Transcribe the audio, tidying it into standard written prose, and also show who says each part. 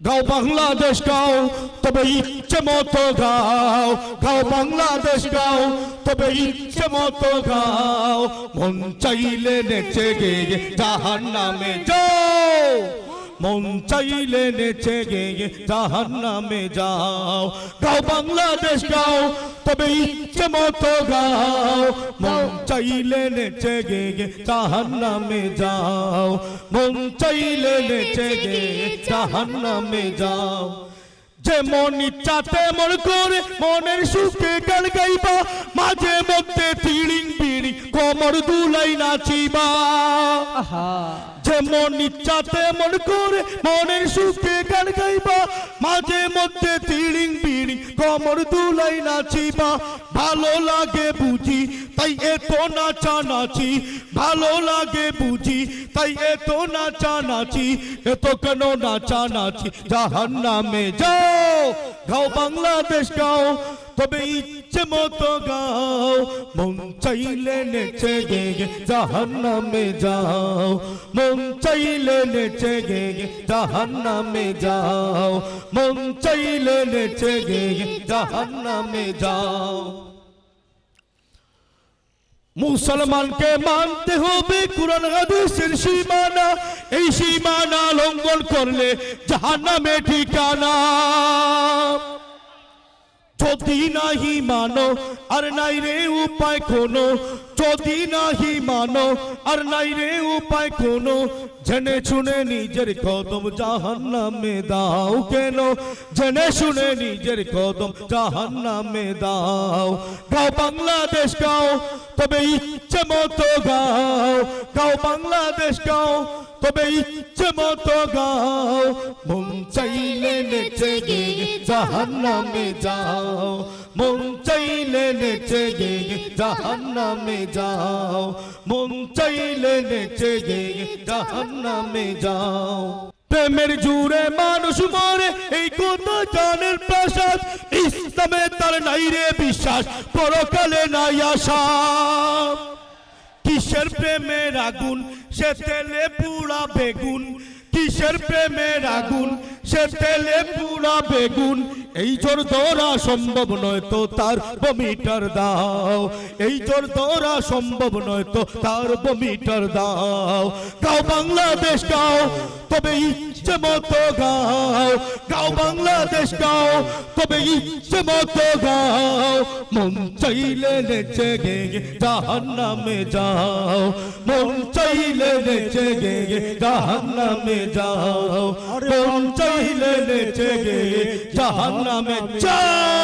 Speaker 1: গাও বাংলাদেশ গাও তবে ইচ্ছে মতো গাও, গাও বাংলাদেশ গাও তবে ইচ্ছে মতো গাও, মন চাইলে নেচে গেয়ে জাহান্নামে যাও, মন চাইলে নেচে গেয়ে জাহান্নামে যাও। গাও বাংলাদেশ গাও তবে ইচ্ছে মতো গাও, মন চাইলে নেচে গেয়ে জাহান্নামে যাও, মন চাইলে নেচে গেয়ে জাহান্নামে যাও। যে মন ইচ্ছাতে মন করে মনের সুখে গান গাইবা, মাঝে মধ্যে তিড়িং বিড়ি কোমর দুলাই নাচিবা। যে মন ইচ্ছাতে মন করে মনের সুখে গান গাইবা, মাঝে মধ্যে তিড়িং বিড়ি কোমর দুলাই নাচিবা। ভালো লাগে বুঝি তাই এত নাচানাচি, ভালো লাগে বুঝি তাই এত নাচানাচি, এত কেন নাচানাচি জাহান্নামে যাও। গাও বাংলাদেশ গাও তবে ইচ্ছে মতো গাও, মন চাইলে নেচে গেয়ে জাহান্নামে যাও, মন চাইলে নেচে গেয়ে জাহান্নামে যাও, মন চাইলে নেচে গেয়ে জাহান্নামে যাও। মুসলমানকে মানতে হবে কুরআন হাদিসের সীমানা, এই সীমানা লঙ্ঘন করলে জাহান্নামে ঠিকানা। যদি নাহি মানো আর নাই রে উপায় কোনো, যদি নাহি মানো আর নাই রে উপায় কোনো, জেনে শুনে নিজের কদম জাহান্নামে দাও কেন, জেনে শুনে নিজের কদম জাহান্নামে দাও। গাও বাংলাদেশ গাও তবে ইচ্ছে মতো গাও, গাও বাংলাদেশ গাও তবে ইচ্ছে মতো গাও, মন চাইলে নেচে গেয়ে জাহান্নামে যাও, মন চাইলে নেচে গেয়ে জাহান্নামে যাও, মন চাইলে নেচে গেয়ে জাহান্নামে যাও। প্রেমের জুড়ে মানুষ মরে এই কথা জানের প্রসাদ, ইসলামে তার নাই রে বিশ্বাস, পরকালে নাই আশা। কিসের প্রেমের আগুন সে তেলে পুরা বেগুন, কিসের প্রেমের আগুন সে তেলে পুরা বেগুন, এই জোর ধরা সম্ভব নয় তো তার বমিটার দাও, এই জোর ধরা সম্ভব নয় তো তার বমিটার দাও। গাও বাংলাদেশ গাও তবে ইচ্ছে মতো গাও, গাও বাংলাদেশ গাও তবে ইচ্ছে মতো গাও, মন চাইলে নেচে গেয়ে জাহান্নামে যাও, মন চাইলে নেচে গেয়ে জাহান্নামে যাও, মন চাইলে নেচে গেয়ে জাহান্নামে যাও।